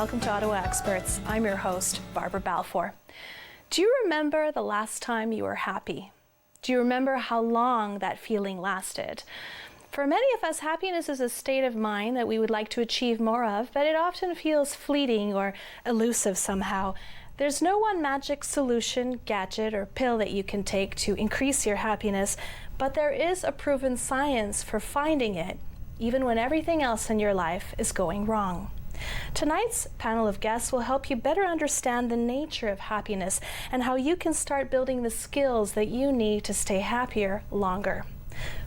welcome to Ottawa Experts. I'm your host, Barbara Balfour. Do you remember the last time you were happy? Do you remember how long that feeling lasted? For many of us, happiness is a state of mind that we would like to achieve more of, but it often feels fleeting or elusive somehow. There's no one magic solution, gadget, or pill that you can take to increase your happiness, but there is a proven science for finding it, even when everything else in your life is going wrong. Tonight's panel of guests will help you better understand the nature of happiness and how you can start building the skills that you need to stay happier longer.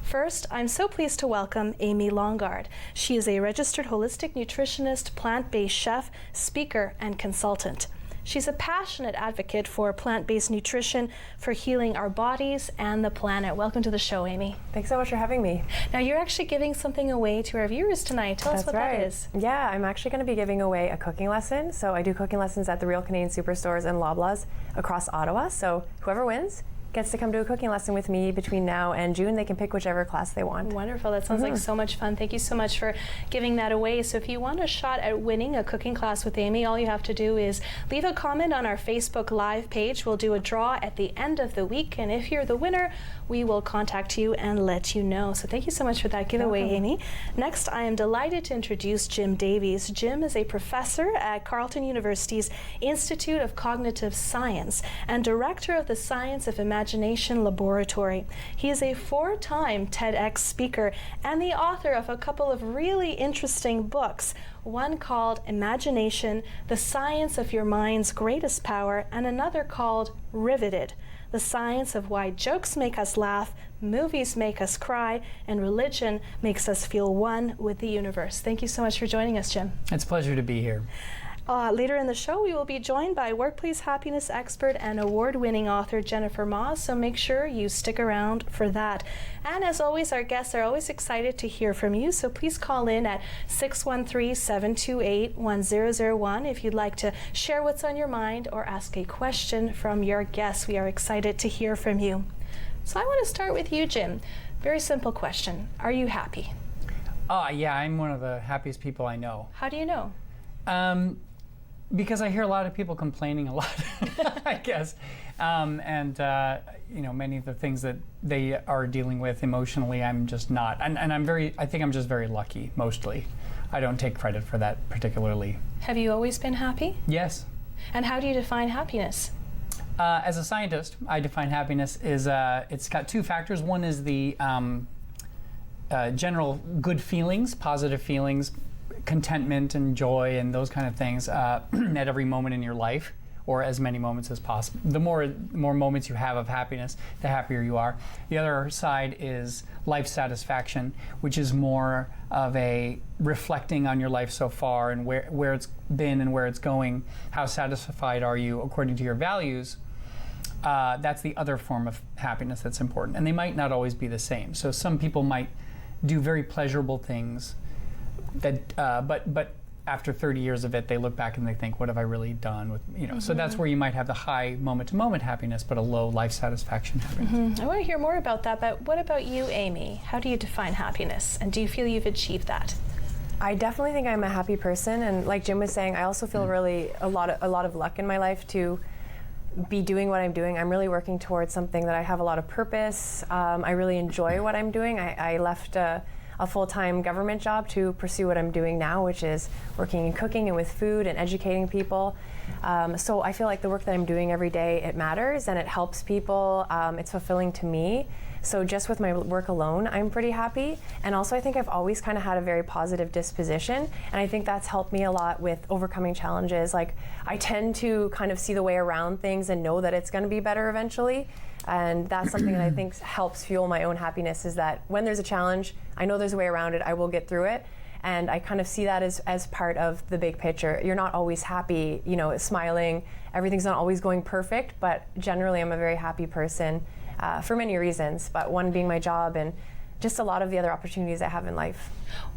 First, I'm so pleased to welcome Amy Longard. She is a registered holistic nutritionist, plant-based chef, speaker, and consultant. She's a passionate advocate for plant-based nutrition, for healing our bodies and the planet. Welcome to the show, Amy. Thanks so much for having me. Now, you're actually giving something away to our viewers tonight. Tell us what that is. Yeah, I'm actually going to be giving away a cooking lesson. So I do cooking lessons at the Real Canadian Superstores and Loblaws across Ottawa. So whoever wins gets to come to a cooking lesson with me between now and June. They can pick whichever class they want. Wonderful. That sounds like so much fun. Thank you so much for giving that away. So if you want a shot at winning a cooking class with Amy, all you have to do is leave a comment on our Facebook Live page. We'll do a draw at the end of the week, and if you're the winner, we will contact you and let you know. So thank you so much for that giveaway, Amy. Next, I am delighted to introduce Jim Davies. Jim is a professor at Carleton University's Institute of Cognitive Science and director of the Science of Imagination Laboratory. He is a 4-time TEDx speaker and the author of a couple of really interesting books, one called Imagination, The Science of Your Mind's Greatest Power, and another called Riveted, The Science of Why Jokes Make Us Laugh, Movies Make Us Cry, and Religion Makes Us Feel One with the Universe. Thank you so much for joining us, Jim. It's a pleasure to be here. Later in the show, we will be joined by workplace happiness expert and award-winning author Jennifer Moss, so make sure you stick around for that. And as always, our guests are always excited to hear from you, so please call in at 613-728-1001 if you'd like to share what's on your mind or ask a question from your guests. We are excited to hear from you. So I want to start with you, Jim. Very simple question. Are you happy? Yeah, I'm one of the happiest people I know. How do you know? Because I hear a lot of people complaining a lot, I guess, many of the things that they are dealing with emotionally, I'm just not, and I think I'm just very lucky, mostly. I don't take credit for that particularly. Have you always been happy? Yes. And how do you define happiness? As a scientist, I define happiness is it's got 2 factors. One is the general good feelings, positive feelings, contentment and joy and those kind of things at every moment in your life, or as many moments as possible. The more moments you have of happiness, the happier you are. The other side is life satisfaction, which is more of a reflecting on your life so far and where it's been and where it's going. How satisfied are you according to your values? That's the other form of happiness that's important, and they might not always be the same. So some people might do very pleasurable things that but after 30 years of it, they look back and they think, what have I really done with, so that's where you might have the high moment-to-moment happiness, but a low life satisfaction happiness. I want to hear more about that, but what about you, Amy? How do you define happiness, and do you feel you've achieved that? I definitely think I'm a happy person, and like Jim was saying, I also feel really a lot of luck in my life to be doing what I'm doing. I'm really working towards something that I have a lot of purpose. I really enjoy what I'm doing. I left a full-time government job to pursue what I'm doing now, which is working in cooking and with food and educating people. So I feel like the work that I'm doing every day, it matters and it helps people. It's fulfilling to me. So just with my work alone, I'm pretty happy. And also I think I've always kind of had a very positive disposition, and I think that's helped me a lot with overcoming challenges. Like, I tend to kind of see the way around things and know that it's going to be better eventually. And that's something that I think helps fuel my own happiness, is that when there's a challenge, I know there's a way around it, I will get through it. And I kind of see that as part of the big picture. You're not always happy, smiling. Everything's not always going perfect, but generally I'm a very happy person for many reasons, but one being my job and just a lot of the other opportunities I have in life.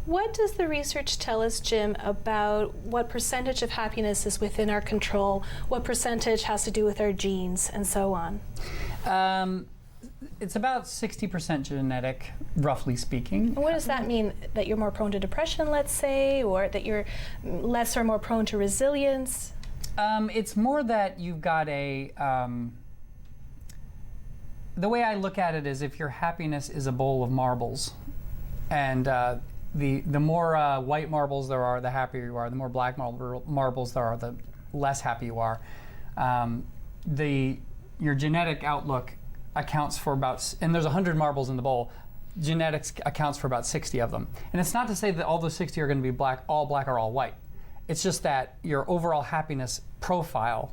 What does the research tell us, Jim, about what percentage of happiness is within our control, what percentage has to do with our genes, and so on? it's about 60% genetic, roughly speaking. What does that mean? That you're more prone to depression, let's say, or that you're less or more prone to resilience? It's more that you've got the way I look at it is if your happiness is a bowl of marbles, and the more white marbles there are, the happier you are. The more black marbles there are, the less happy you are. Your genetic outlook accounts for about, and there's 100 marbles in the bowl, genetics accounts for about 60 of them. And it's not to say that all those 60 are going to be black or all white. It's just that your overall happiness profile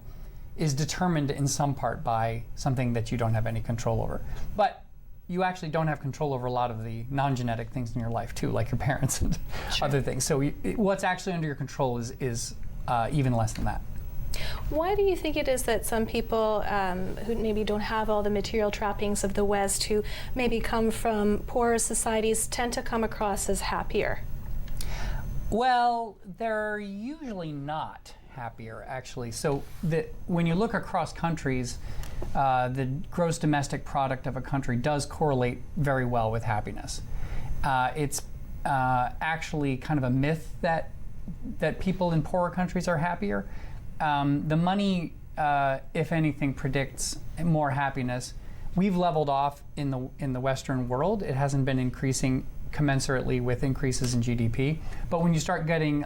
is determined in some part by something that you don't have any control over. But you actually don't have control over a lot of the non-genetic things in your life too, like your parents and other things. So what's actually under your control is even less than that. Why do you think it is that some people who maybe don't have all the material trappings of the West, who maybe come from poorer societies, tend to come across as happier? Well, they're usually not happier, actually. So when you look across countries, the gross domestic product of a country does correlate very well with happiness. It's actually kind of a myth that people in poorer countries are happier. The money, if anything, predicts more happiness. We've leveled off in the Western world. It hasn't been increasing commensurately with increases in GDP. But when you start getting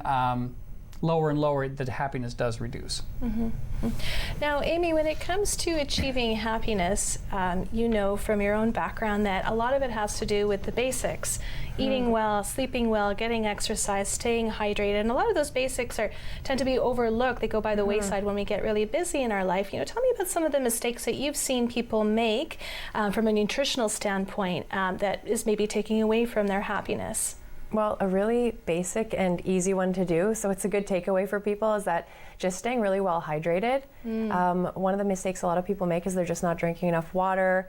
lower and lower, the happiness does reduce. Mm-hmm. Now, Amy, when it comes to achieving happiness, you know from your own background that a lot of it has to do with the basics. Eating well, sleeping well, getting exercise, staying hydrated, and a lot of those basics tend to be overlooked. They go by the wayside when we get really busy in our life. You know, tell me about some of the mistakes that you've seen people make from a nutritional standpoint that is maybe taking away from their happiness. Well, a really basic and easy one to do, so it's a good takeaway for people, is that just staying really well hydrated. One of the mistakes a lot of people make is they're just not drinking enough water.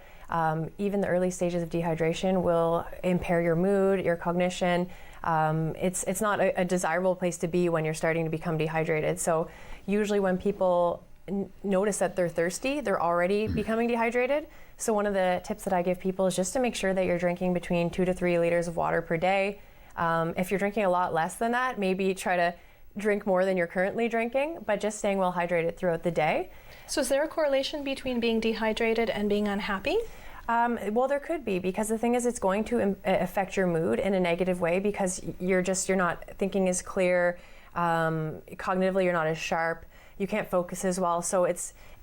Even the early stages of dehydration will impair your mood, your cognition. It's not a desirable place to be when you're starting to become dehydrated. So usually when people notice that they're thirsty, they're already becoming dehydrated. So one of the tips that I give people is just to make sure that you're drinking between 2 to 3 liters of water per day. If you're drinking a lot less than that, maybe try to drink more than you're currently drinking, but just staying well hydrated throughout the day. So is there a correlation between being dehydrated and being unhappy? Well, there could be, because the thing is it's going to affect your mood in a negative way, because you're not thinking as clear, cognitively you're not as sharp, you can't focus as well, so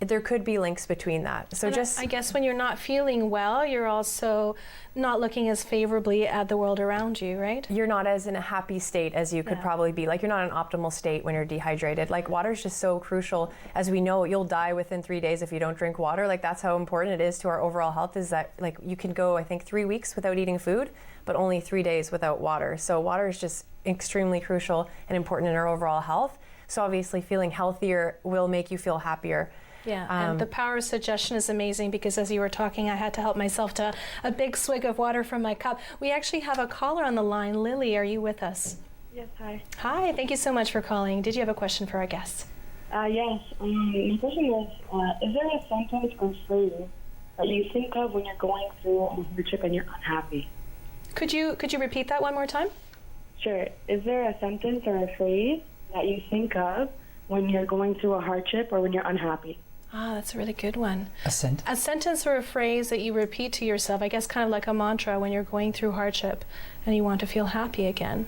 there could be links between that. So and I guess when you're not feeling well, you're also not looking as favorably at the world around you, right? You're not as in a happy state as you could probably be. Like, you're not in an optimal state when you're dehydrated. Like, water is just so crucial. As we know, you'll die within 3 days if you don't drink water. Like, that's how important it is to our overall health, is that, like, you can go, I think, 3 weeks without eating food, but only 3 days without water. So water is just extremely crucial and important in our overall health. So obviously feeling healthier will make you feel happier. Yeah, and the power of suggestion is amazing, because as you were talking, I had to help myself to a big swig of water from my cup. We actually have a caller on the line. Lily, are you with us? Yes, hi. Hi, thank you so much for calling. Did you have a question for our guests? Yes. My question was, is there a sentence or phrase that you think of when you're going through a hardship and you're unhappy? Could you repeat that one more time? Sure. Is there a sentence or a phrase that you think of when you're going through a hardship or when you're unhappy? Ah, that's a really good one. A sentence or a phrase that you repeat to yourself, I guess kind of like a mantra when you're going through hardship and you want to feel happy again.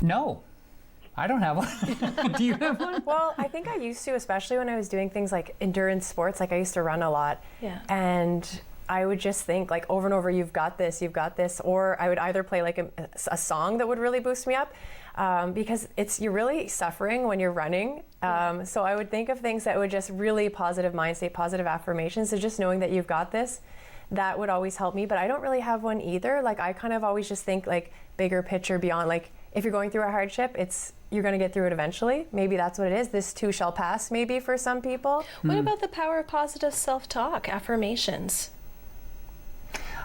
No, I don't have one. Do you have one? Well, I think I used to, especially when I was doing things like endurance sports. Like, I used to run a lot. Yeah. And I would just think, like, over and over, you've got this, or I would either play like a song that would really boost me up, because you're really suffering when you're running. So I would think of things that would just really positive mind state, positive affirmations. So just knowing that you've got this, that would always help me. But I don't really have one either. Like, I kind of always just think, like, bigger picture beyond, like, if you're going through a hardship, you're going to get through it eventually. Maybe that's what it is. This too shall pass, maybe, for some people. What about the power of positive self-talk, affirmations?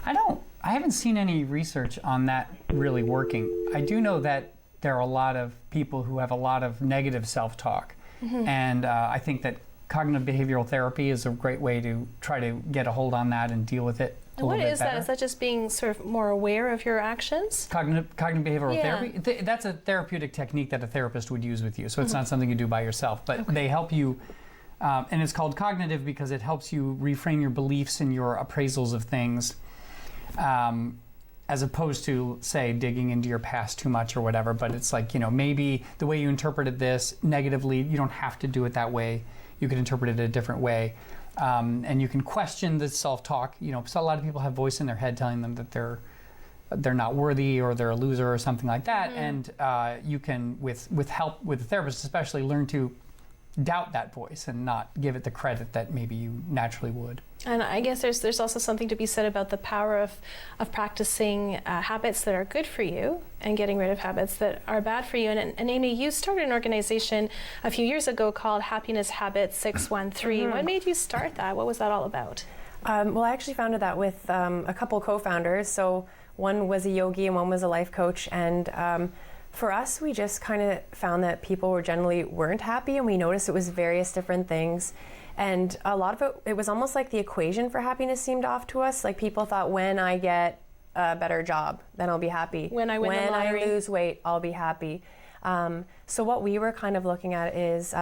I haven't seen any research on that really working. I do know that there are a lot of people who have a lot of negative self-talk. And I think that cognitive behavioral therapy is a great way to try to get a hold on that and deal with it a And what little bit is better. that? Is that just being sort of more aware of your actions? Cognitive behavioral Yeah. therapy, that's a therapeutic technique that a therapist would use with you. So it's not something you do by yourself, but they help you, and it's called cognitive because it helps you reframe your beliefs and your appraisals of things, as opposed to, say, digging into your past too much or whatever. But it's like, maybe the way you interpreted this negatively, you don't have to do it that way. You can interpret it a different way. And you can question the self-talk. So a lot of people have voice in their head telling them that they're not worthy or they're a loser or something like that. And you can, with help with a therapist especially, learn to doubt that voice and not give it the credit that maybe you naturally would. And I guess there's also something to be said about the power of practicing habits that are good for you and getting rid of habits that are bad for you. And Amy, you started an organization a few years ago called Happiness Habit 613. What made you start that? What was that all about? Well, I actually founded that with a couple co-founders. So one was a yogi and one was a life coach. And for us, we just kind of found that people generally weren't happy, and we noticed it was various different things. And a lot of it was almost like the equation for happiness seemed off to us. Like people thought, when I get a better job, then I'll be happy. When I win the lottery. When I lose weight, I'll be happy. So what we were kind of looking at is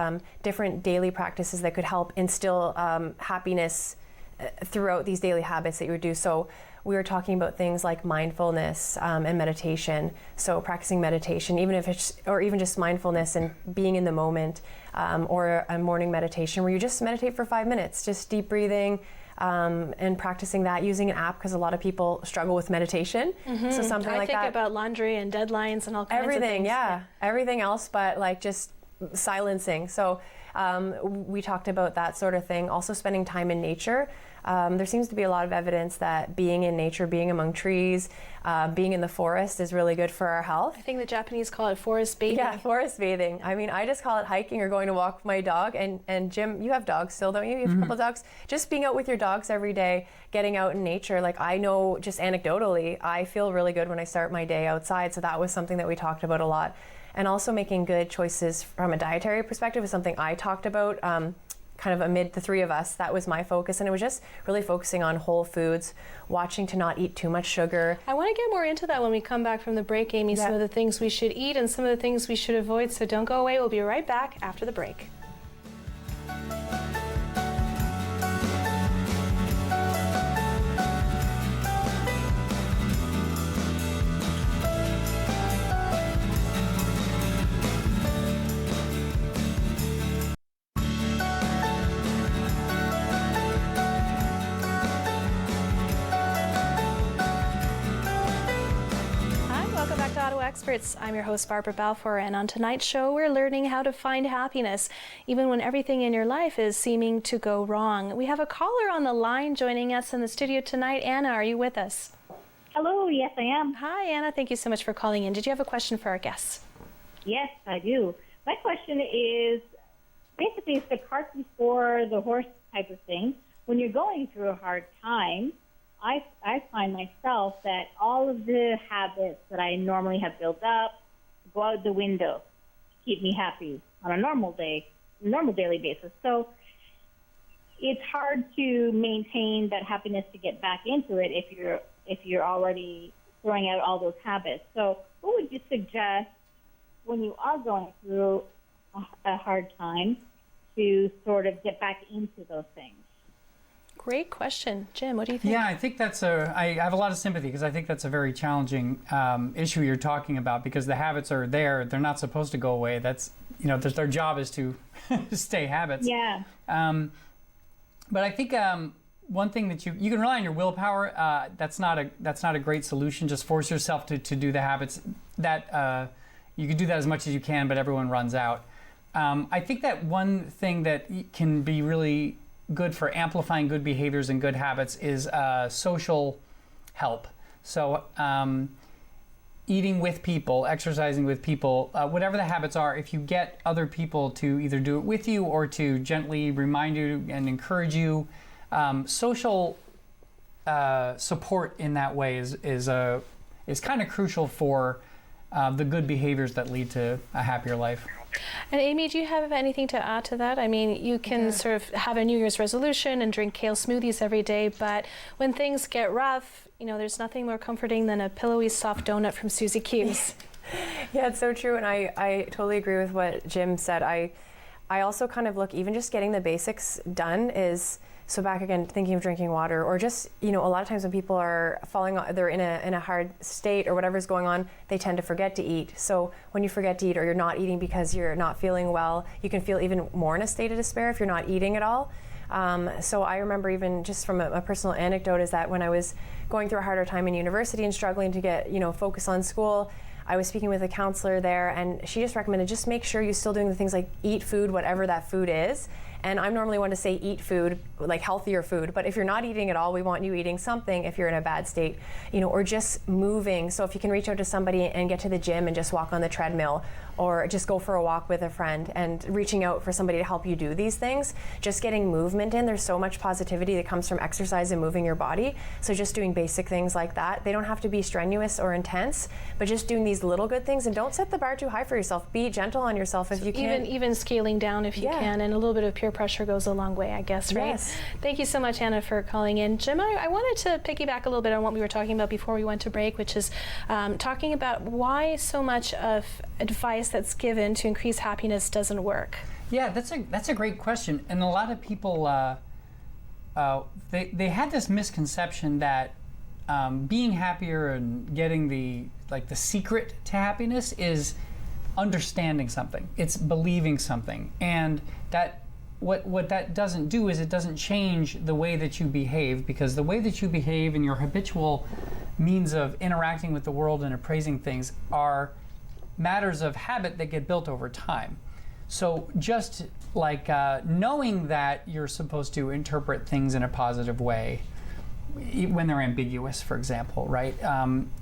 different daily practices that could help instill happiness throughout these daily habits that you would do. So we were talking about things like mindfulness and meditation. So practicing meditation, even just mindfulness and being in the moment, or a morning meditation where you just meditate for 5 minutes, just deep breathing, and practicing that using an app, because a lot of people struggle with meditation. So something like that. I think about laundry and deadlines and all kinds of things. Everything, yeah. Everything else but like just silencing. So we talked about that sort of thing. Also spending time in nature. There seems to be a lot of evidence that being in nature, being among trees, being in the forest is really good for our health. I think the Japanese call it forest bathing. Yeah, forest bathing. I mean, I just call it hiking or going to walk with my dog. And Jim, you have dogs still, don't you? You have a couple dogs. Just being out with your dogs every day, getting out in nature. Like I know just anecdotally, I feel really good when I start my day outside. So that was something that we talked about a lot. And also making good choices from a dietary perspective is something I talked about. Kind of amid the three of us, that was my focus, and it was just really focusing on whole foods, watching to not eat too much sugar. I want to get more into that when we come back from the break, Amy, some of the things we should eat and some of the things we should avoid, so don't go away. We'll be right back after the break. Experts. I'm your host, Barbara Balfour, and on tonight's show, we're learning how to find happiness, even when everything in your life is seeming to go wrong. We have a caller on the line joining us in the studio tonight. Anna, are you with us? Hello, yes, I am. Hi, Anna. Thank you so much for calling in. Did you have a question for our guests? Yes, I do. My question is, basically, it's the cart before the horse type of thing. When you're going through a hard time, I find myself that all of the habits that I normally have built up go out the window to keep me happy on a normal daily basis. So it's hard to maintain that happiness to get back into it if you're already throwing out all those habits. So what would you suggest when you are going through a hard time to sort of get back into those things? Great question. Jim, what do you think? Yeah, I think I have a lot of sympathy because I think that's a very challenging issue you're talking about, because the habits are there. They're not supposed to go away. That's, their job is to stay habits. Yeah. But I think one thing that you can rely on your willpower. That's not a great solution. Just force yourself to do the habits. That you can do that as much as you can, but everyone runs out. I think that one thing that can be really good for amplifying good behaviors and good habits is social help. So eating with people, exercising with people, whatever the habits are, if you get other people to either do it with you or to gently remind you and encourage you, social support in that way is kind of crucial for the good behaviors that lead to a happier life. And Amy, do you have anything to add to that? I mean, you can sort of have a New Year's resolution and drink kale smoothies every day, but when things get rough, there's nothing more comforting than a pillowy, soft donut from Susie Q's. Yeah, it's so true, and I totally agree with what Jim said. I also kind of look, even just getting the basics done is, so back again, thinking of drinking water, or just, a lot of times when people are they're in a hard state or whatever's going on, they tend to forget to eat. So when you forget to eat, or you're not eating because you're not feeling well, you can feel even more in a state of despair if you're not eating at all. So I remember, even just from a personal anecdote, is that when I was going through a harder time in university and struggling to get, focus on school, I was speaking with a counselor there, and she just recommended, just make sure you're still doing the things like eat food, whatever that food is. And I'm normally one to say eat food, like healthier food, but if you're not eating at all, we want you eating something if you're in a bad state, or just moving. So if you can reach out to somebody and get to the gym and just walk on the treadmill, or just go for a walk with a friend, and reaching out for somebody to help you do these things, just getting movement in. There's so much positivity that comes from exercise and moving your body. So just doing basic things like that. They don't have to be strenuous or intense, but just doing these little good things, and don't set the bar too high for yourself. Be gentle on yourself if you can. Even scaling down if you can, and a little bit of peer pressure goes a long way, I guess, right? Yes. Thank you so much, Anna, for calling in. Jim, I wanted to piggyback a little bit on what we were talking about before we went to break, which is talking about why so much of advice that's given to increase happiness doesn't work. Yeah, that's a great question, and a lot of people they had this misconception that being happier and getting the secret to happiness is understanding something. It's believing something, and that what that doesn't do is it doesn't change the way that you behave, because the way that you behave and your habitual means of interacting with the world and appraising things are matters of habit that get built over time. So just like knowing that you're supposed to interpret things in a positive way when they're ambiguous, for example, right,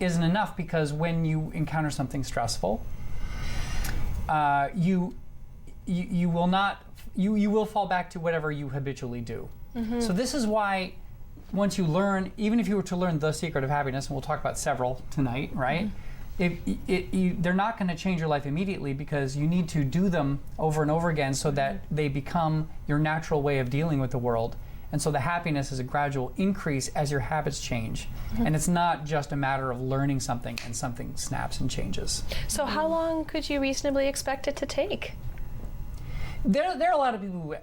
isn't enough, because when you encounter something stressful, you will fall back to whatever you habitually do. Mm-hmm. So this is why once you learn, even if you were to learn the secret of happiness, and we'll talk about several tonight, right? Mm-hmm. They're not going to change your life immediately, because you need to do them over and over again so that they become your natural way of dealing with the world. And so the happiness is a gradual increase as your habits change. Mm-hmm. And it's not just a matter of learning something and something snaps and changes. So how long could you reasonably expect it to take? There are a lot of people who,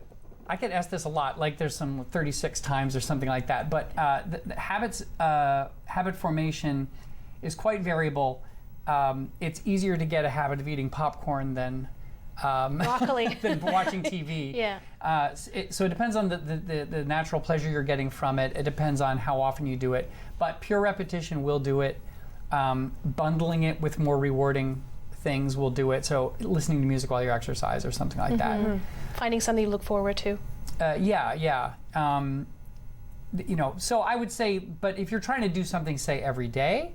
I get asked this a lot, like there's some 36 times or something like that, but the habit formation is quite variable. It's easier to get a habit of eating popcorn than broccoli than watching TV. Yeah. So it depends on the natural pleasure you're getting from it. It depends on how often you do it. But pure repetition will do it. Bundling it with more rewarding things will do it. So listening to music while you exercise or something like mm-hmm. that. Finding something you look forward to. Yeah. So I would say, but if you're trying to do something, say, every day,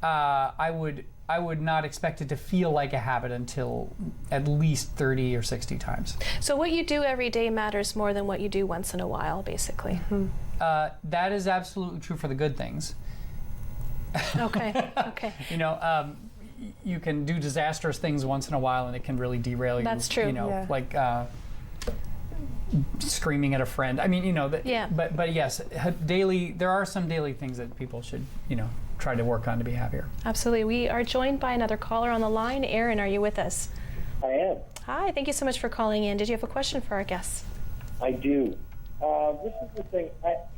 I would not expect it to feel like a habit until at least 30 or 60 times. So what you do every day matters more than what you do once in a while, basically. Mm-hmm. That is absolutely true for the good things. Okay. You can do disastrous things once in a while, and it can really derail you. That's true. Like screaming at a friend. I mean, Yeah. But yes, there are some daily things that people should, try to work on to be happier. Absolutely. We are joined by another caller on the line. Aaron, are you with us? I am. Hi, thank you so much for calling in. Did you have a question for our guests? I do. This is the thing.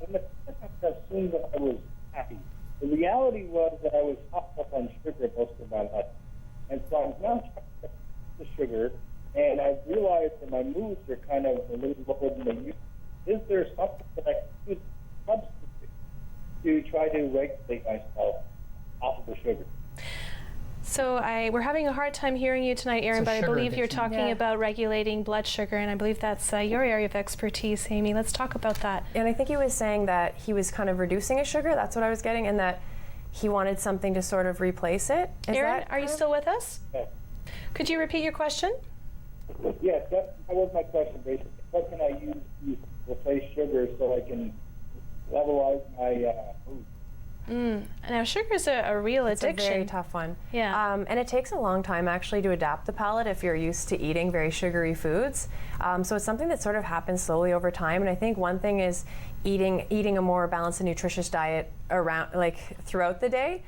In the past, I assumed that I was happy. The reality was that I was hopped up on sugar most of my life. And so I'm now trying to cut the sugar, and I've realized that my moods are kind of a little lower than they used to. Is there something that I can use substitute to try to regulate myself off of the sugar? So we're having a hard time hearing you tonight, Aaron, but I believe you're talking about regulating blood sugar, and I believe that's your area of expertise, Amy. Let's talk about that. And I think he was saying that he was kind of reducing his sugar. That's what I was getting, and that he wanted something to sort of replace it. Aaron, are you still with us? Yes. Could you repeat your question? Yes, that was my question, basically. What can I use to replace sugar so I can levelize my mood? Now, sugar is a real addiction. It's a very tough one. Yeah. And it takes a long time actually to adapt the palate if you're used to eating very sugary foods. So it's something that sort of happens slowly over time. And I think one thing is eating a more balanced and nutritious diet around, like, throughout the day.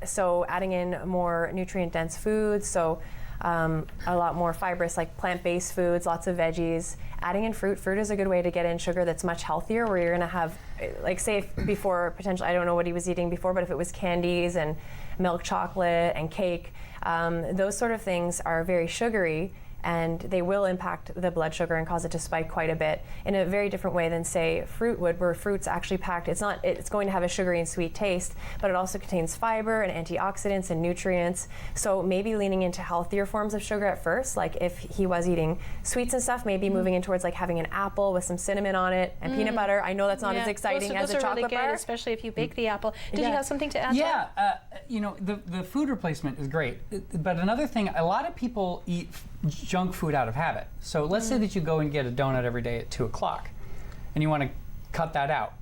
So adding in more nutrient-dense foods. So a lot more fibrous, like plant-based foods, lots of veggies. Adding in fruit. Fruit is a good way to get in sugar that's much healthier, where you're going to have, like, say if before, potentially, I don't know what he was eating before, but if it was candies and milk chocolate and cake, those sort of things are very sugary, and they will impact the blood sugar and cause it to spike quite a bit in a very different way than, say, fruit would, where fruit's actually packed. It's going to have a sugary and sweet taste, but it also contains fiber and antioxidants and nutrients. So maybe leaning into healthier forms of sugar at first, like if he was eating sweets and stuff, maybe moving in towards like having an apple with some cinnamon on it and peanut butter. I know that's not as exciting as a chocolate really good, bar, especially if you bake the apple. Did you have something to add? Yeah, the food replacement is great, but another thing, a lot of people eat junk food out of habit. So let's say that you go and get a donut every day at 2 o'clock and you want to cut that out.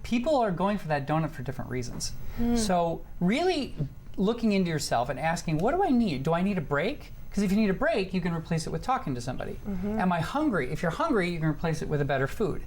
People are going for that donut for different reasons. So really looking into yourself and asking, what do I need? Do I need a break? Because if you need a break, you can replace it with talking to somebody. Am I hungry? If you're hungry, you can replace it with a better food.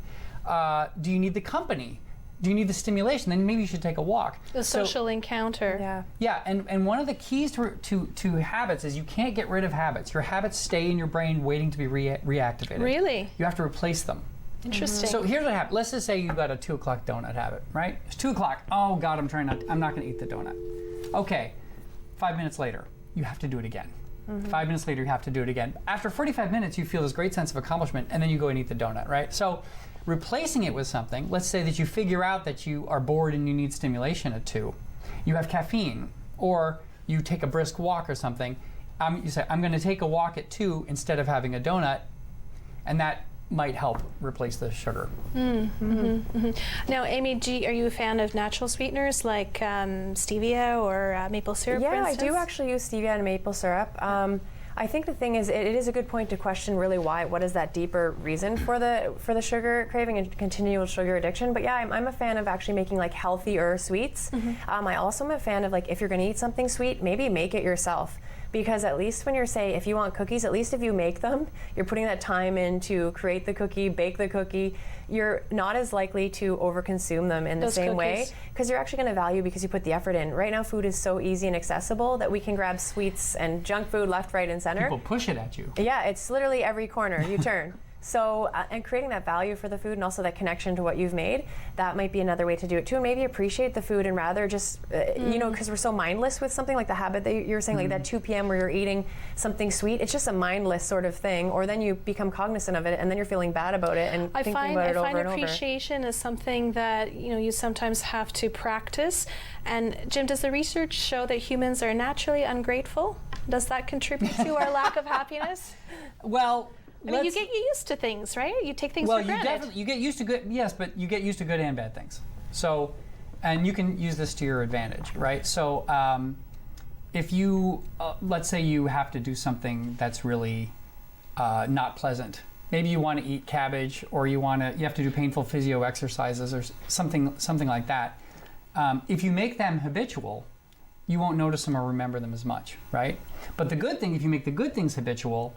Do you need the company? Do you need the stimulation? Then maybe you should take a walk. The social encounter. Yeah. Yeah, and one of the keys to habits is you can't get rid of habits. Your habits stay in your brain waiting to be reactivated. Really? You have to replace them. Interesting. So here's what happens. Let's just say you've got a 2 o'clock donut habit, right? It's 2 o'clock. Oh God, I'm not going to eat the donut. Okay, 5 minutes later, you have to do it again. 5 minutes later, you have to do it again. After 45 minutes, you feel this great sense of accomplishment, and then you go and eat the donut, right? So replacing it with something, let's say that you figure out that you are bored and you need stimulation at 2. You have caffeine, or you take a brisk walk or something. You say, I'm going to take a walk at 2 instead of having a donut, and that might help replace the sugar. Now, Amy, are you a fan of natural sweeteners like stevia or maple syrup, for Yeah, I instance? do actually use stevia and maple syrup. I think the thing is, it is a good point to question really what is that deeper reason for the sugar craving and continual sugar addiction. But yeah, I'm a fan of actually making like healthier sweets. I also am a fan of, like, if you're going to eat something sweet, maybe make it yourself. Because at least when you're, say, if you want cookies, at least if you make them, you're putting that time in to create the cookie, bake the cookie, you're not as likely to overconsume them in the same way, because you're actually going to value because you put the effort in. Right now, food is so easy and accessible that we can grab sweets and junk food left, right, and center. People push it at you. Yeah, it's literally every corner you turn. So, and creating that value for the food and also that connection to what you've made, that might be another way to do it too. And maybe appreciate the food and rather just, because we're so mindless with something like the habit that you're saying, like that 2 p.m. where you're eating something sweet, it's just a mindless sort of thing. Or then you become cognizant of it and then you're feeling bad about it and thinking about it over and over. I find appreciation is something that, you sometimes have to practice. And Jim, does the research show that humans are naturally ungrateful? Does that contribute to our lack of happiness? Well, I mean, you get used to things, right? You take things for granted. You get used to good, yes, but you get used to good and bad things. So, and you can use this to your advantage, right? So, if you, let's say you have to do something that's really not pleasant. Maybe you want to eat cabbage, or you have to do painful physio exercises, or something like that. If you make them habitual, you won't notice them or remember them as much, right? But the good thing, if you make the good things habitual,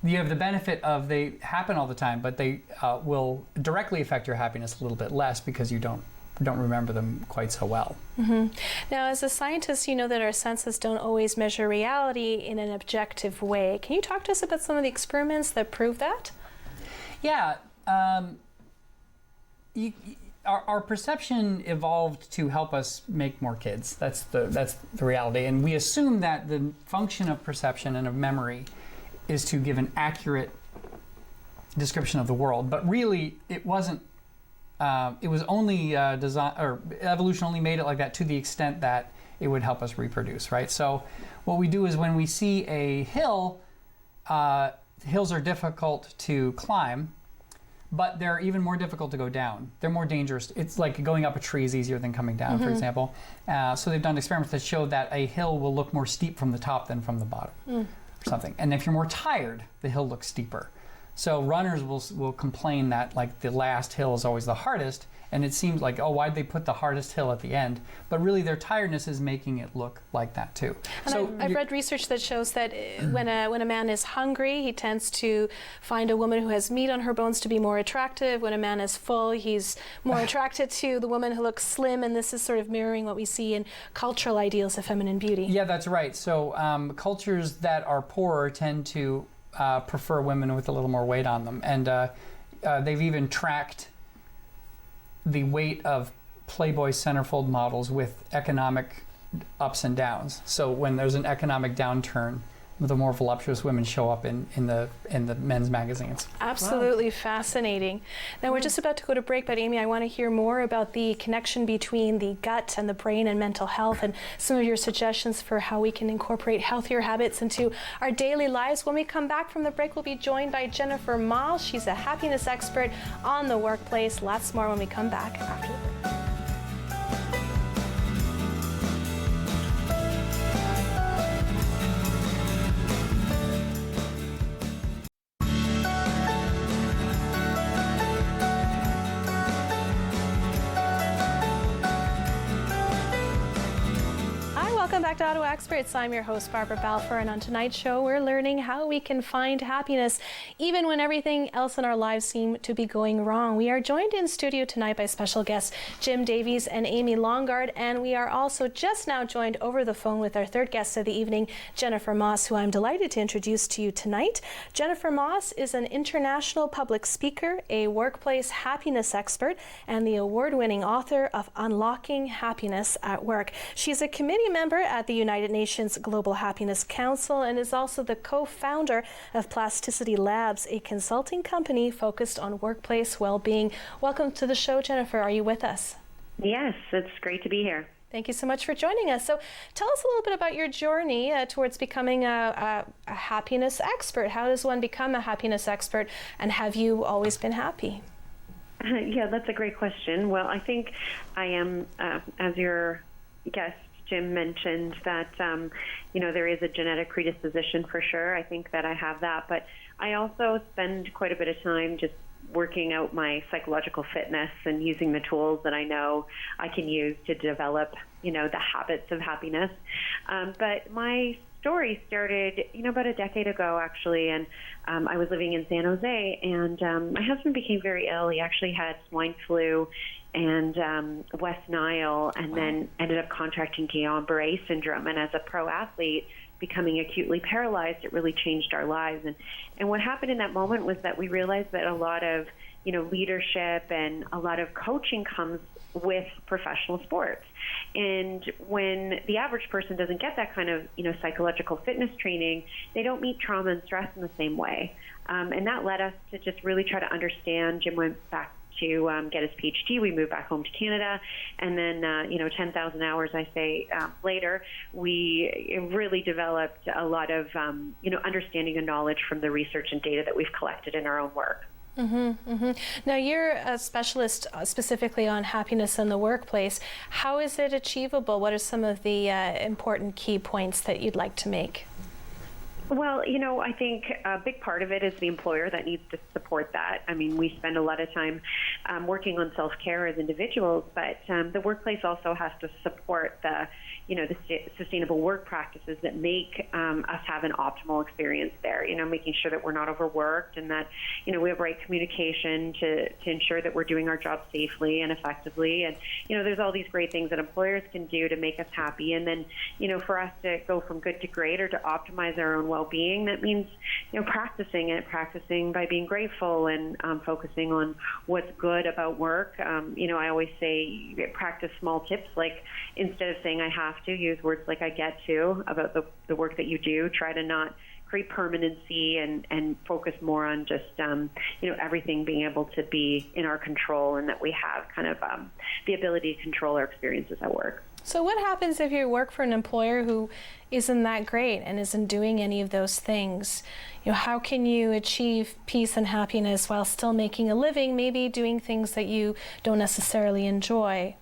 you have the benefit of they happen all the time, but they will directly affect your happiness a little bit less because you don't remember them quite so well. Now, as a scientist, you know that our senses don't always measure reality in an objective way. Can you talk to us about some of the experiments that prove that? Yeah. Our perception evolved to help us make more kids. That's the reality. And we assume that the function of perception and of memory is to give an accurate description of the world, but really it wasn't. It was only evolution only made it like that to the extent that it would help us reproduce, right? So what we do is when we see a hill, hills are difficult to climb, but they're even more difficult to go down. They're more dangerous. It's like going up a tree is easier than coming down, for example. So they've done experiments that show that a hill will look more steep from the top than from the bottom. Or something. And if you're more tired, the hill looks steeper. So runners will complain that like the last hill is always the hardest, and it seems like, oh, why'd they put the hardest hill at the end? But really their tiredness is making it look like that too. And So I've read research that shows that when a man is hungry, he tends to find a woman who has meat on her bones to be more attractive. When a man is full, he's more attracted to the woman who looks slim, and this is sort of mirroring what we see in cultural ideals of feminine beauty. Yeah, that's right. So cultures that are poorer tend to prefer women with a little more weight on them. And they've even tracked the weight of Playboy centerfold models with economic ups and downs. So when there's an economic downturn, the more voluptuous women show up in the men's magazines. Absolutely fascinating. Now we're just about to go to break, but Amy, I want to hear more about the connection between the gut and the brain and mental health, and some of your suggestions for how we can incorporate healthier habits into our daily lives. When we come back from the break, we'll be joined by Jennifer Moss. She's a happiness expert on the workplace. Lots more when we come back after the break. Welcome back to Ottawa Experts. I'm your host, Barbara Balfour, and on tonight's show, we're learning how we can find happiness even when everything else in our lives seem to be going wrong. We are joined in studio tonight by special guests Jim Davies and Amy Longard, and we are also just now joined over the phone with our third guest of the evening, Jennifer Moss, who I'm delighted to introduce to you tonight. Jennifer Moss is an international public speaker, a workplace happiness expert, and the award-winning author of Unlocking Happiness at Work. She's a committee member at the United Nations Global Happiness Council and is also the co-founder of Plasticity Labs, a consulting company focused on workplace well-being. Welcome to the show, Jennifer. Are you with us? Yes, it's great to be here. Thank you so much for joining us. So tell us a little bit about your journey towards becoming a happiness expert. How does one become a happiness expert, and have you always been happy? Yeah, that's a great question. Well, I think I am, as your guest Jim mentioned, that there is a genetic predisposition for sure. I think that I have that, but I also spend quite a bit of time just working out my psychological fitness and using the tools that I know I can use to develop, the habits of happiness. But my story started, about a decade ago, actually, and I was living in San Jose, and my husband became very ill. He actually had swine flu and West Nile, and then ended up contracting Guillain-Barré syndrome. And as a pro athlete, becoming acutely paralyzed, it really changed our lives. And what happened in that moment was that we realized that a lot of, leadership and a lot of coaching comes with professional sports. And when the average person doesn't get that kind of, psychological fitness training, they don't meet trauma and stress in the same way. And that led us to just really try to understand. Jim went back to get his PhD. We moved back home to Canada, and then 10,000 hours, I say, later, we really developed a lot of understanding and knowledge from the research and data that we've collected in our own work. Mm-hmm, mm-hmm. Now, you're a specialist specifically on happiness in the workplace. How is it achievable? What are some of the important key points that you'd like to make? Well, I think a big part of it is the employer that needs to support that. I mean, we spend a lot of time working on self-care as individuals, but the workplace also has to support the sustainable work practices that make us have an optimal experience there, making sure that we're not overworked and that, we have right communication to ensure that we're doing our job safely and effectively. And, there's all these great things that employers can do to make us happy. And then, for us to go from good to great or to optimize our own well-being, that means, practicing by being grateful and focusing on what's good about work. I always say practice small tips, like instead of saying I have to, use words like I get to about the work that you do. Try to not create permanency and focus more on just, everything being able to be in our control, and that we have kind of the ability to control our experiences at work. So what happens if you work for an employer who isn't that great and isn't doing any of those things? How can you achieve peace and happiness while still making a living, maybe doing things that you don't necessarily enjoy?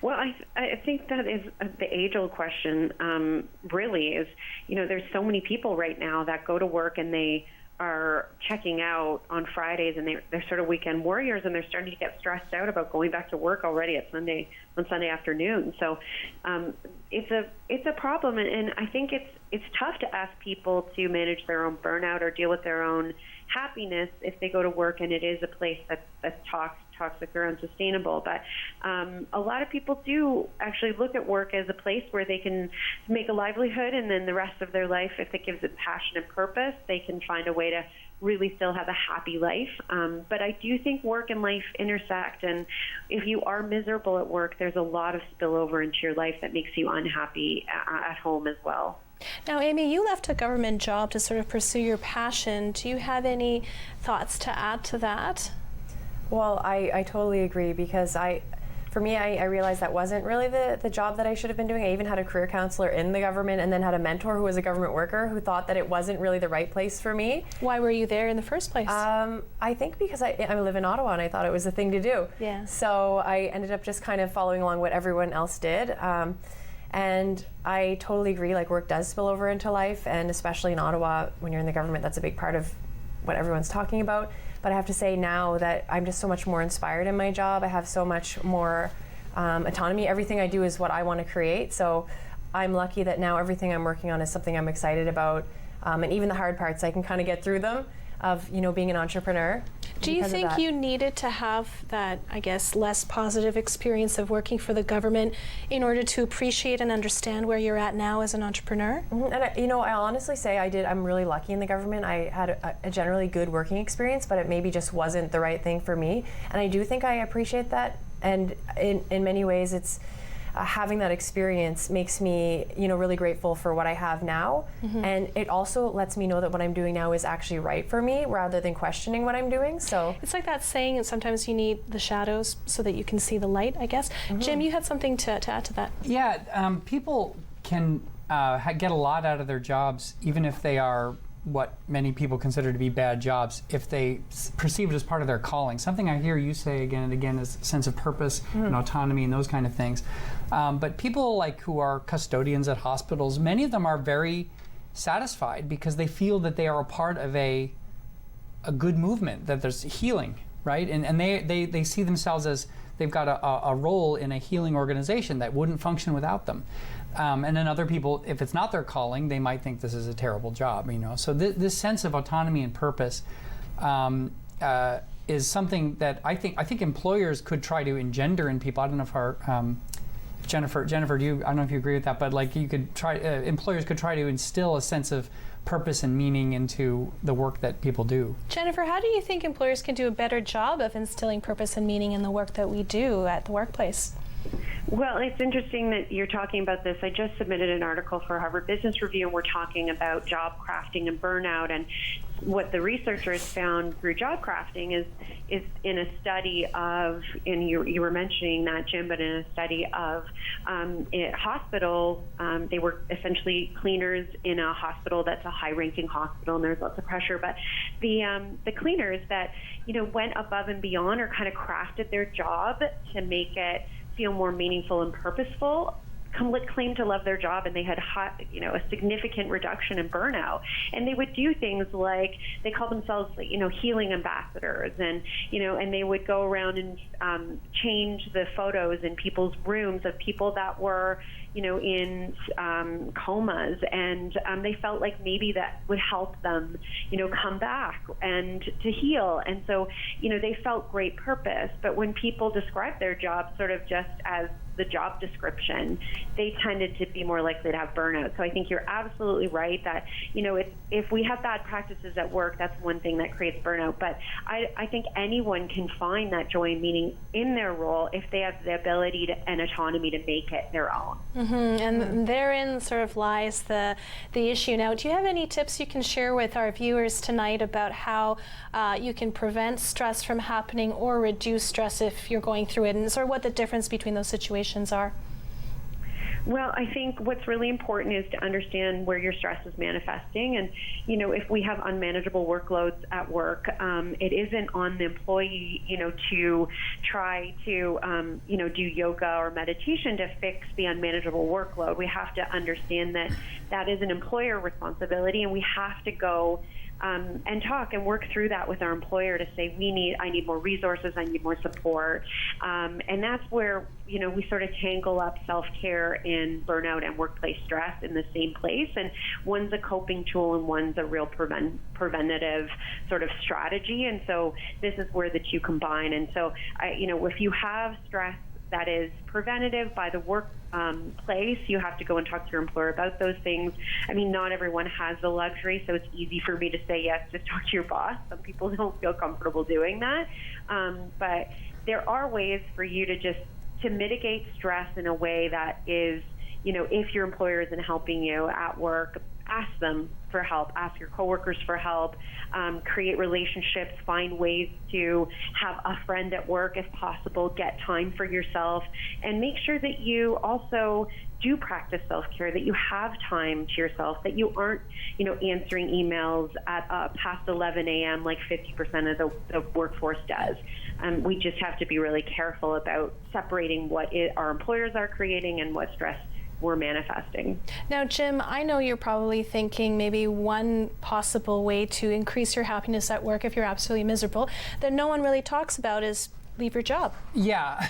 Well, I think that is the age-old question, really, is, there's so many people right now that go to work and they are checking out on Fridays, and they're sort of weekend warriors, and they're starting to get stressed out about going back to work already on Sunday afternoon. So it's a problem, and I think it's tough to ask people to manage their own burnout or deal with their own happiness if they go to work and it is a place that's toxic or unsustainable. But a lot of people do actually look at work as a place where they can make a livelihood, and then the rest of their life, if it gives it passion and purpose, they can find a way to really still have a happy life. But I do think work and life intersect, and if you are miserable at work, there's a lot of spillover into your life that makes you unhappy at home as well. Now, Amy, you left a government job to sort of pursue your passion. Do you have any thoughts to add to that? Well, I totally agree, because for me, I realized that wasn't really the job that I should have been doing. I even had a career counselor in the government, and then had a mentor who was a government worker who thought that it wasn't really the right place for me. Why were you there in the first place? I think because I live in Ottawa, and I thought it was the thing to do. Yeah. So I ended up just kind of following along what everyone else did. And I totally agree, like, work does spill over into life, and especially in Ottawa, when you're in the government, that's a big part of what everyone's talking about. But I have to say now that I'm just so much more inspired in my job. I have so much more autonomy. Everything I do is what I want to create. So I'm lucky that now everything I'm working on is something I'm excited about. And even the hard parts, I can kind of get through them, of, being an entrepreneur. Do you think you needed to have that, I guess, less positive experience of working for the government in order to appreciate and understand where you're at now as an entrepreneur? Mm-hmm. And I'll honestly say I'm really lucky in the government. I had a generally good working experience, but it maybe just wasn't the right thing for me. And I do think I appreciate that. And in many ways, it's having that experience makes me, really grateful for what I have now. Mm-hmm. And it also lets me know that what I'm doing now is actually right for me, rather than questioning what I'm doing. So it's like that saying that sometimes you need the shadows so that you can see the light, I guess. Mm-hmm. Jim, you had something to add to that. Yeah, people can get a lot out of their jobs, even if they are what many people consider to be bad jobs, if they perceive it as part of their calling. Something I hear you say again and again is sense of purpose and autonomy and those kind of things. But people who are custodians at hospitals, many of them are very satisfied because they feel that they are a part of a good movement, that there's healing, right? And they see themselves as they've got a role in a healing organization that wouldn't function without them. And then other people, if it's not their calling, they might think this is a terrible job, So this sense of autonomy and purpose is something that I think employers could try to engender in people. I don't know if Jennifer, I don't know if you agree with that, but you could try. Employers could try to instill a sense of purpose and meaning into the work that people do. Jennifer, how do you think employers can do a better job of instilling purpose and meaning in the work that we do at the workplace? Well, it's interesting that you're talking about this. I just submitted an article for Harvard Business Review, and we're talking about job crafting and burnout. And what the researchers found through job crafting is in a study of, and you were mentioning that, Jim, but in a study of hospitals, they were essentially cleaners in a hospital that's a high-ranking hospital, and there's lots of pressure. But the cleaners that went above and beyond, or kind of crafted their job to make it feel more meaningful and purposeful, claimed to love their job, and they had a significant reduction in burnout. And they would do things like, they call themselves healing ambassadors, and and they would go around and change the photos in people's rooms of people that were in comas, and they felt like maybe that would help them come back and to heal. And so they felt great purpose. But when people describe their job sort of just as the job description, they tended to be more likely to have burnout. So I think you're absolutely right that if we have bad practices at work, that's one thing that creates burnout. But I think anyone can find that joy and meaning in their role if they have the ability and autonomy to make it their own. Mm-hmm. And therein sort of lies the issue. Now, do you have any tips you can share with our viewers tonight about how you can prevent stress from happening or reduce stress if you're going through it, and sort of what the difference between those situations are? Well, I think what's really important is to understand where your stress is manifesting. And, if we have unmanageable workloads at work, it isn't on the employee, to try to, do yoga or meditation to fix the unmanageable workload. We have to understand that that is an employer responsibility, and we have to go and talk and work through that with our employer to say, I need more resources, I need more support. And that's where, we sort of tangle up self-care and burnout and workplace stress in the same place. And one's a coping tool and one's a real preventative sort of strategy. And so this is where the two combine. And so, if you have stress that is preventative by the workplace, you have to go and talk to your employer about those things. I mean, not everyone has the luxury, so it's easy for me to say, yes, just talk to your boss. Some people don't feel comfortable doing that. But there are ways for you to mitigate stress in a way that is, if your employer isn't helping you at work, ask them for help, ask your coworkers for help, create relationships, find ways to have a friend at work if possible, get time for yourself, and make sure that you also do practice self-care, that you have time to yourself, that you aren't, answering emails at past 11 a.m. like 50% of the workforce does. We just have to be really careful about separating what our employers are creating and what stress we're manifesting. Now, Jim, I know you're probably thinking maybe one possible way to increase your happiness at work if you're absolutely miserable that no one really talks about is leave your job. Yeah.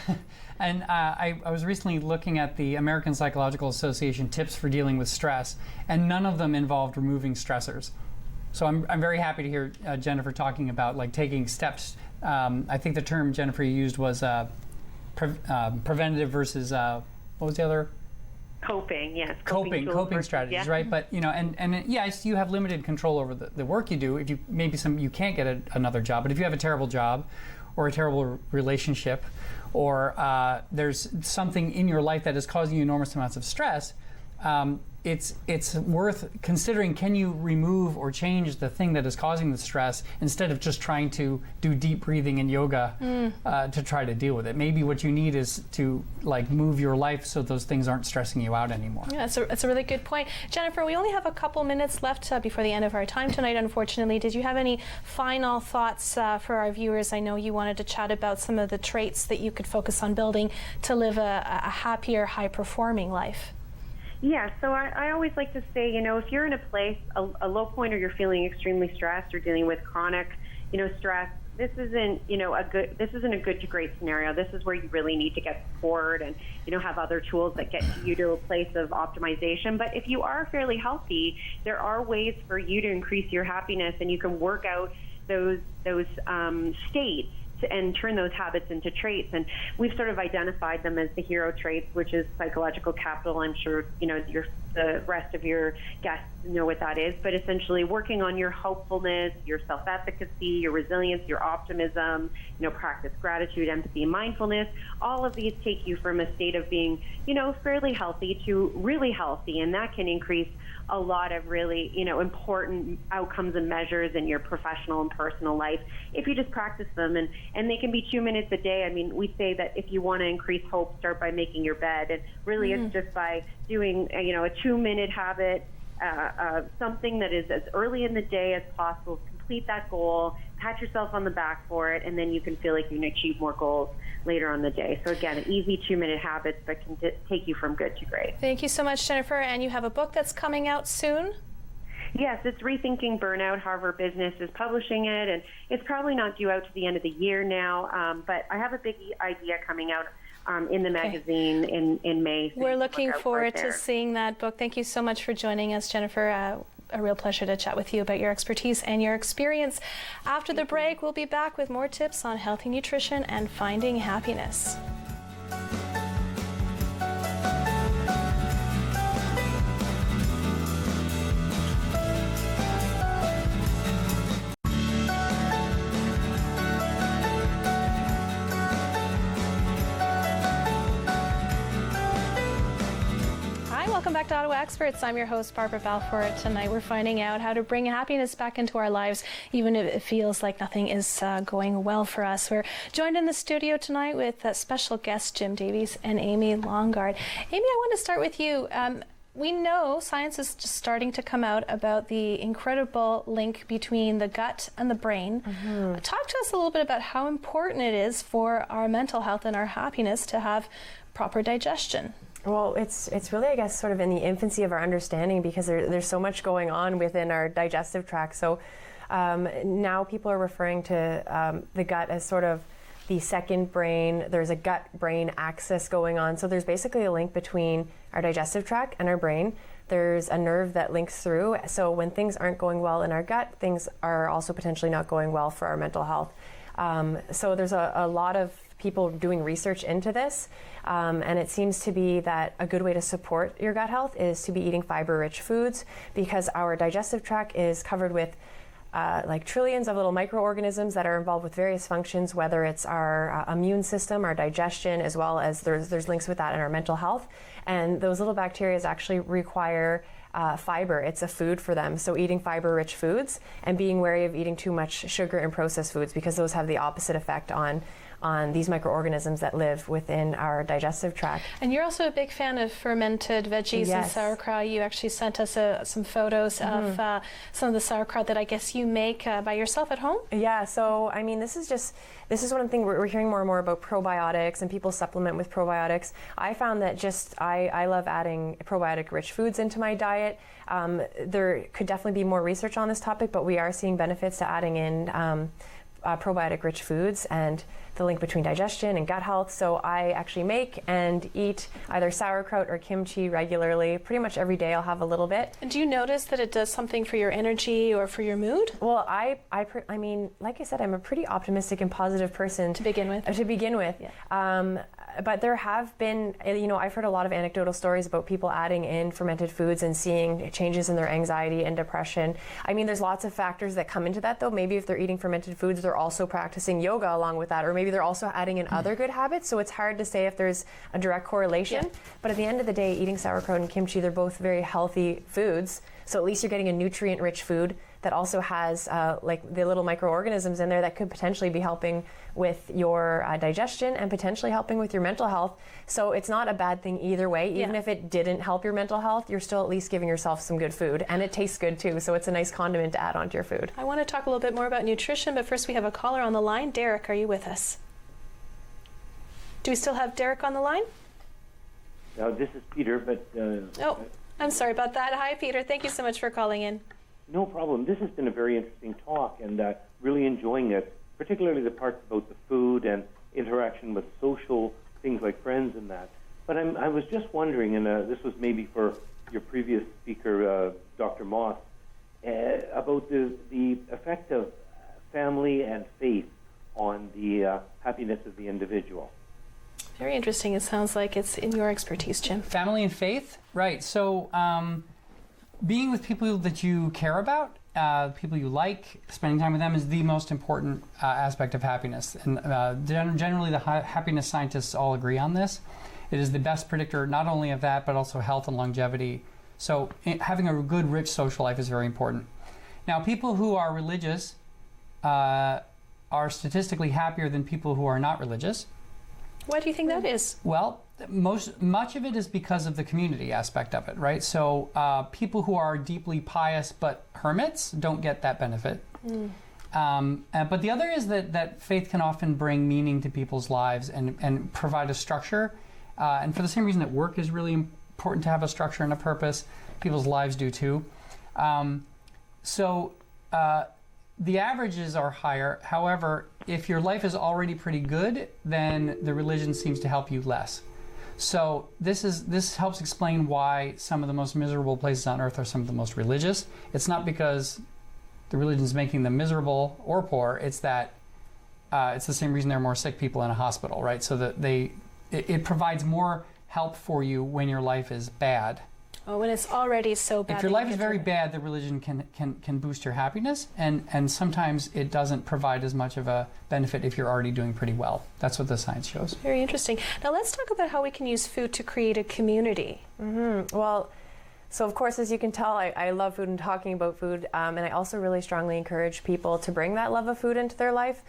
And I was recently looking at the American Psychological Association tips for dealing with stress, and none of them involved removing stressors. So I'm very happy to hear Jennifer talking about taking steps. I think the term, Jennifer, you used was preventative versus, what was the other? Coping, yes. Coping strategies, yeah. Right? But yes, you have limited control over the work you do. If you can't get another job, but if you have a terrible job, or a terrible relationship, or there's something in your life that is causing you enormous amounts of stress, it's worth considering, can you remove or change the thing that is causing the stress instead of just trying to do deep breathing and yoga to try to deal with it. Maybe what you need is to move your life so those things aren't stressing you out anymore. Yeah, that's a really good point. Jennifer, we only have a couple minutes left before the end of our time tonight, unfortunately. Did you have any final thoughts for our viewers? I know you wanted to chat about some of the traits that you could focus on building to live a happier, high-performing life. Yeah, so I always like to say, if you're in a place, a low point, or you're feeling extremely stressed or dealing with chronic, stress, this isn't a good to great scenario. This is where you really need to get support and, have other tools that get you to a place of optimization. But if you are fairly healthy, there are ways for you to increase your happiness, and you can work out those states and turn those habits into traits. And we've sort of identified them as the hero traits, which is psychological capital. I'm sure the rest of your guests know what that is, but essentially working on your hopefulness, your self-efficacy, your resilience, your optimism, practice gratitude, empathy, and mindfulness. All of these take you from a state of being, fairly healthy to really healthy, and that can increase a lot of really, important outcomes and measures in your professional and personal life if you just practice them. And they can be 2 minutes a day. I mean, we say that if you want to increase hope, start by making your bed. And really it's just by doing, a 2-minute habit, something that is as early in the day as possible. Complete that goal, pat yourself on the back for it, and then you can feel like you can achieve more goals later on the day. So again, easy 2-minute habits that can take you from good to great. Thank you so much, Jennifer. And you have a book that's coming out soon? Yes, it's Rethinking Burnout. Harvard Business is publishing it, and it's probably not due out to the end of the year now, but I have a big idea coming out in the magazine in May. So we're looking forward to seeing that book. Thank you so much for joining us, Jennifer. A real pleasure to chat with you about your expertise and your experience. After the break, we'll be back with more tips on healthy nutrition and finding happiness. Welcome back to Ottawa Experts. I'm your host, Barbara Balfour. Tonight we're finding out how to bring happiness back into our lives, even if it feels like nothing is going well for us. We're joined in the studio tonight with special guests Jim Davies and Amy Longard. Amy, I want to start with you. We know science is just starting to come out about the incredible link between the gut and the brain. Talk to us a little bit about how important it is for our mental health and our happiness to have proper digestion. Well, it's really, I guess, sort of in the infancy of our understanding, because there's so much going on within our digestive tract. So now people are referring to the gut as sort of the second brain. There's a gut-brain axis going on. So there's basically a link between our digestive tract and our brain. There's a nerve that links through. So when things aren't going well in our gut, things are also potentially not going well for our mental health. So there's a lot of people doing research into this, and it seems to be that a good way to support your gut health is to be eating fiber-rich foods, because our digestive tract is covered with like trillions of little microorganisms that are involved with various functions, whether it's our immune system, our digestion, as well as there's links with that in our mental health. And those little bacteria actually require fiber. It's a food for them. So eating fiber-rich foods and being wary of eating too much sugar and processed foods, because those have the opposite effect on these microorganisms that live within our digestive tract. And you're also a big fan of fermented veggies and sauerkraut. You actually sent us some photos of some of the sauerkraut that I guess you make by yourself at home? Yeah, so I mean, this is one thing we're hearing more and more about probiotics, and people supplement with probiotics. I found that I love adding probiotic-rich foods into my diet. There could definitely be more research on this topic, but we are seeing benefits to adding in probiotic-rich foods and the link between digestion and gut health. So I actually make and eat either sauerkraut or kimchi regularly. Pretty much every day I'll have a little bit. And do you notice that it does something for your energy or for your mood? Well, I mean, like I said, I'm a pretty optimistic and positive person. To begin with? Yeah. But there have been, I've heard a lot of anecdotal stories about people adding in fermented foods and seeing changes in their anxiety and depression. I mean, there's lots of factors that come into that, though. Maybe if they're eating fermented foods, they're also practicing yoga along with that, or maybe they're also adding in other good habits. So it's hard to say if there's a direct correlation. Yeah. But at the end of the day, eating sauerkraut and kimchi, they're both very healthy foods. So at least you're getting a nutrient-rich food that also has like the little microorganisms in there that could potentially be helping with your digestion and potentially helping with your mental health. So it's not a bad thing either way. Even if it didn't help your mental health, you're still at least giving yourself some good food. And it tastes good too, so it's a nice condiment to add onto your food. I want to talk a little bit more about nutrition, but first we have a caller on the line. Derek, are you with us? Do we still have Derek on the line? No, this is Peter, but... oh, I'm sorry about that. Hi, Peter. Thank you so much for calling in. No problem. This has been a very interesting talk, and really enjoying it, particularly the parts about the food and interaction with social things like friends and that. But I was just wondering, and this was maybe for your previous speaker, Dr. Moss, about the effect of family and faith on the happiness of the individual. Very interesting. It sounds like it's in your expertise, Jim. Family and faith, right. So being with people that you care about, people you like, spending time with them is the most important aspect of happiness. And generally the happiness scientists all agree on this. It is the best predictor not only of that, but also health and longevity. So having a good, rich social life is very important. Now, people who are religious are statistically happier than people who are not religious. Why do you think that is? Well, much of it is because of the community aspect of it, right? So people who are deeply pious but hermits don't get that benefit. But the other is that faith can often bring meaning to people's lives and provide a structure. And for the same reason that work is really important to have a structure and a purpose, people's lives do too. The averages are higher. However, if your life is already pretty good, then the religion seems to help you less. So this helps explain why some of the most miserable places on earth are some of the most religious. It's not because the religion is making them miserable or poor. It's that it's the same reason there are more sick people in a hospital, right? So that it provides more help for you when your life is bad. Oh, when it's already so bad. If your life is very bad, the religion can boost your happiness, and sometimes it doesn't provide as much of a benefit if you're already doing pretty well. That's what the science shows. Very interesting. Now let's talk about how we can use food to create a community. Well, So of course, as you can tell, I love food and talking about food, and I also really strongly encourage people to bring that love of food into their life,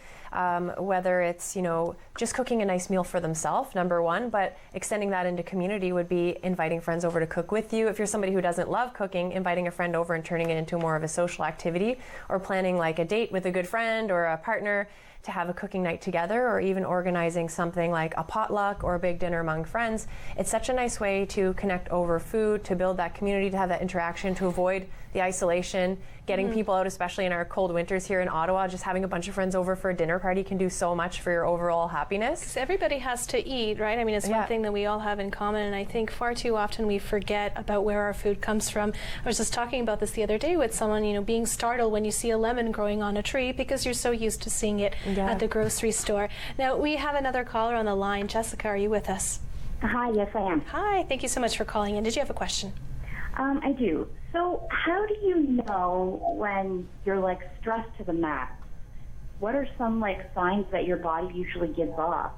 whether it's, you know, just cooking a nice meal for themselves, number one, but extending that into community would be inviting friends over to cook with you. If you're somebody who doesn't love cooking, inviting a friend over and turning it into more of a social activity, or planning like a date with a good friend or a partner to have a cooking night together, or even organizing something like a potluck or a big dinner among friends. It's such a nice way to connect over food, to build that community, to have that interaction, to avoid the isolation, getting people out, especially in our cold winters here in Ottawa. Just having a bunch of friends over for a dinner party can do so much for your overall happiness. 'Cause everybody has to eat, right? I mean, it's one thing that we all have in common, and I think far too often we forget about where our food comes from. I was just talking about this the other day with someone, you know, being startled when you see a lemon growing on a tree because you're so used to seeing it at the grocery store. Now, we have another caller on the line. Jessica, are you with us? Hi, yes, I am. Hi, thank you so much for calling in. Did you have a question? I do. So how do you know when you're like stressed to the max? What are some like signs that your body usually gives off?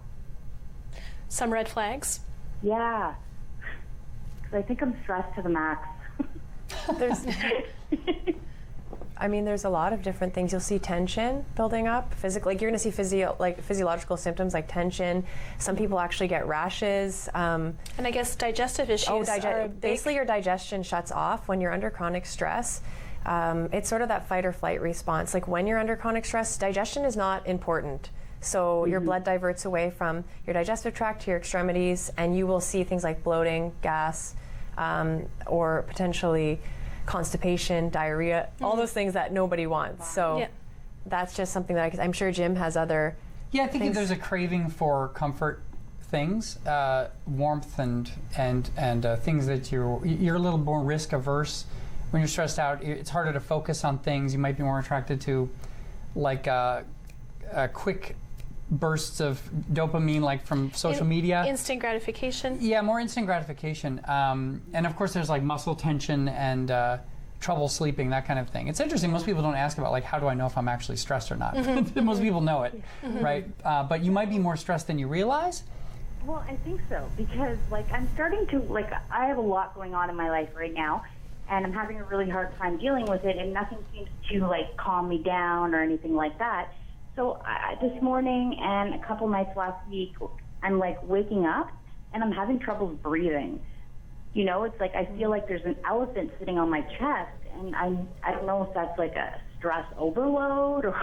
Some red flags? Yeah. Because I think I'm stressed to the max. There's a lot of different things. You'll see tension building up physically. Like you're going to see physiological symptoms like tension. Some people actually get rashes. And I guess digestive issues are basically your digestion shuts off when you're under chronic stress. It's sort of that fight or flight response. Like when you're under chronic stress, digestion is not important. So your blood diverts away from your digestive tract to your extremities, and you will see things like bloating, gas, or potentially constipation, diarrhea, all those things that nobody wants. So that's just something that I'm sure Jim has other I think things. there's a craving for comfort things, warmth and things that you're a little more risk averse when you're stressed out. It's harder to focus on things. You might be more attracted to like quick bursts of dopamine, like from social media. Instant gratification. Yeah, more instant gratification. And of course there's like muscle tension and trouble sleeping, that kind of thing. It's interesting, most people don't ask about like, how do I know if I'm actually stressed or not? Most people know it, right? But you might be more stressed than you realize. Well, I think so, because like I'm starting to, like, I have a lot going on in my life right now, and I'm having a really hard time dealing with it, and nothing seems to like calm me down or anything like that. So this morning and a couple nights last week, I'm like waking up and I'm having trouble breathing. You know, it's like I feel like there's an elephant sitting on my chest, and I don't know if that's like a stress overload or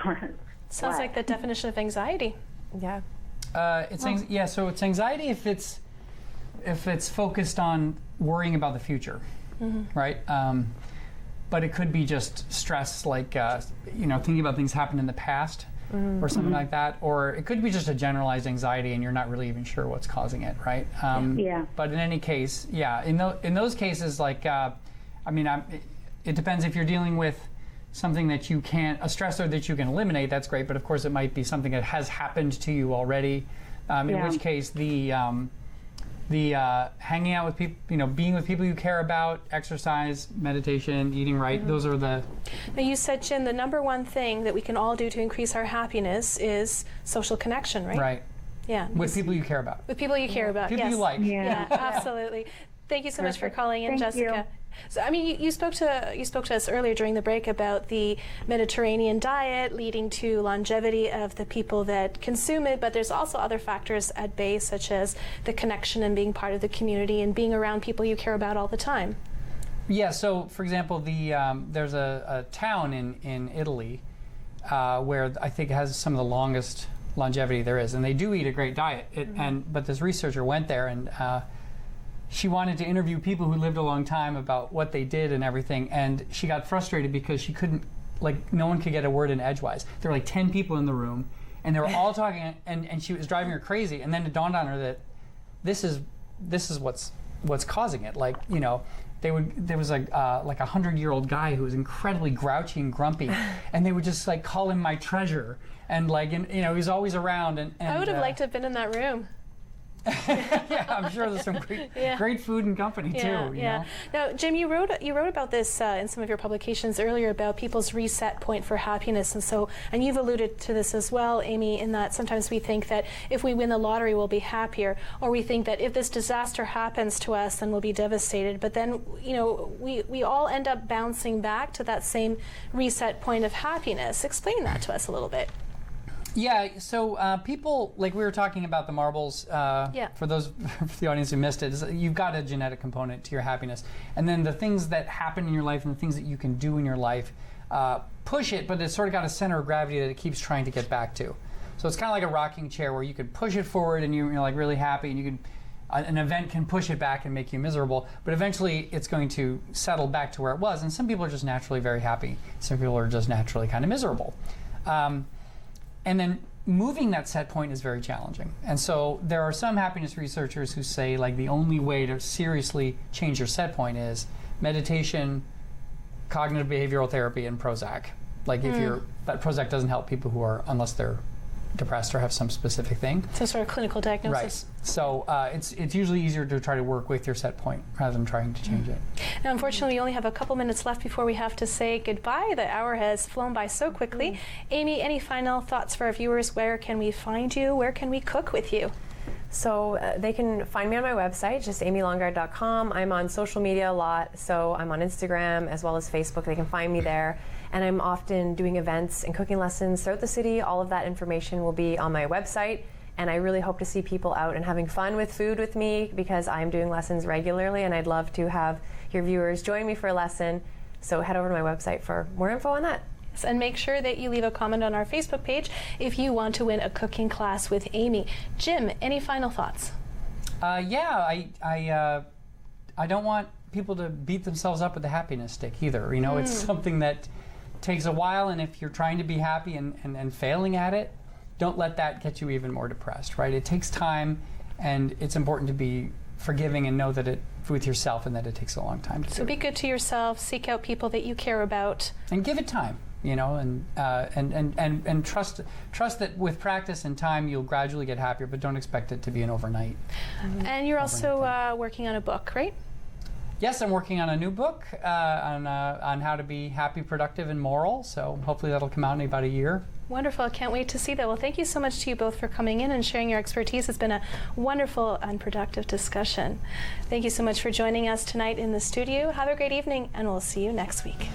Sounds like the definition of anxiety. Yeah. So it's anxiety if it's focused on worrying about the future, right? But it could be just stress, like thinking about things happened in the past. Or something like that, or it could be just a generalized anxiety and you're not really even sure what's causing it, right? But in any case, in those cases, like, it depends if you're dealing with something that you can't, a stressor that you can eliminate, that's great, but of course it might be something that has happened to you already, in which case the hanging out with people, being with people you care about, exercise, meditation, eating right, those are the... Now you said, Jim, the number one thing that we can all do to increase our happiness is social connection, right? Right. Yeah. With people you care about. With people you care about, People yes. you like. Yeah, absolutely. Thank you so much for calling in, Thank Jessica. So, you spoke to us earlier during the break about the Mediterranean diet leading to longevity of the people that consume it, but there's also other factors at bay, such as the connection and being part of the community and being around people you care about all the time. Yeah. So, for example, there's a town in Italy where I think has some of the longest longevity there is, and they do eat a great diet. But this researcher went there and. She wanted to interview people who lived a long time about what they did and everything, and she got frustrated because she couldn't, like, no one could get a word in edgewise. There were like 10 people in the room, and they were all talking, and she was driving her crazy. And then it dawned on her that this is what's causing it. Like, there was like a 100-year-old guy who was incredibly grouchy and grumpy, and they would just like call him my treasure, and like, he was always around. And I would have liked to have been in that room. Yeah, I'm sure there's some great food and company too. You know? Now, Jim, you wrote about this in some of your publications earlier about people's reset point for happiness, and you've alluded to this as well, Amy, in that sometimes we think that if we win the lottery, we'll be happier, or we think that if this disaster happens to us, then we'll be devastated. But then, we all end up bouncing back to that same reset point of happiness. Explain that to us a little bit. Yeah, so people, like we were talking about the marbles, for the audience who missed it, you've got a genetic component to your happiness. And then the things that happen in your life and the things that you can do in your life push it, but it's sort of got a center of gravity that it keeps trying to get back to. So it's kind of like a rocking chair where you could push it forward and you're like really happy, and an event can push it back and make you miserable, but eventually it's going to settle back to where it was. And some people are just naturally very happy. Some people are just naturally kind of miserable. And then moving that set point is very challenging. And so there are some happiness researchers who say like the only way to seriously change your set point is meditation, cognitive behavioral therapy, and Prozac. Like but Prozac doesn't help people unless they're depressed or have some specific thing. Some sort of clinical diagnosis. Right. So it's usually easier to try to work with your set point rather than trying to change it. Now, unfortunately, we only have a couple minutes left before we have to say goodbye. The hour has flown by so quickly. Amy, any final thoughts for our viewers? Where can we find you? Where can we cook with you? So they can find me on my website, just amylongard.com. I'm on social media a lot, so I'm on Instagram as well as Facebook. They can find me there. And I'm often doing events and cooking lessons throughout the city. All of that information will be on my website. And I really hope to see people out and having fun with food with me, because I'm doing lessons regularly and I'd love to have your viewers join me for a lesson. So head over to my website for more info on that. And make sure that you leave a comment on our Facebook page if you want to win a cooking class with Amy. Jim, any final thoughts? I don't want people to beat themselves up with the happiness stick either. It's something that takes a while, and if you're trying to be happy and failing at it, don't let that get you even more depressed, right? It takes time, and it's important to be forgiving and know that with yourself, and that it takes a long time to do. So be good to yourself, seek out people that you care about. And give it time. And trust that with practice and time you'll gradually get happier, but don't expect it to be an overnight. And you're also working on a book, right? Yes, I'm working on a new book on how to be happy, productive, and moral. So hopefully that'll come out in about a year. Wonderful. I can't wait to see that. Well, thank you so much to you both for coming in and sharing your expertise. It's been a wonderful and productive discussion. Thank you so much for joining us tonight in the studio. Have a great evening, and we'll see you next week.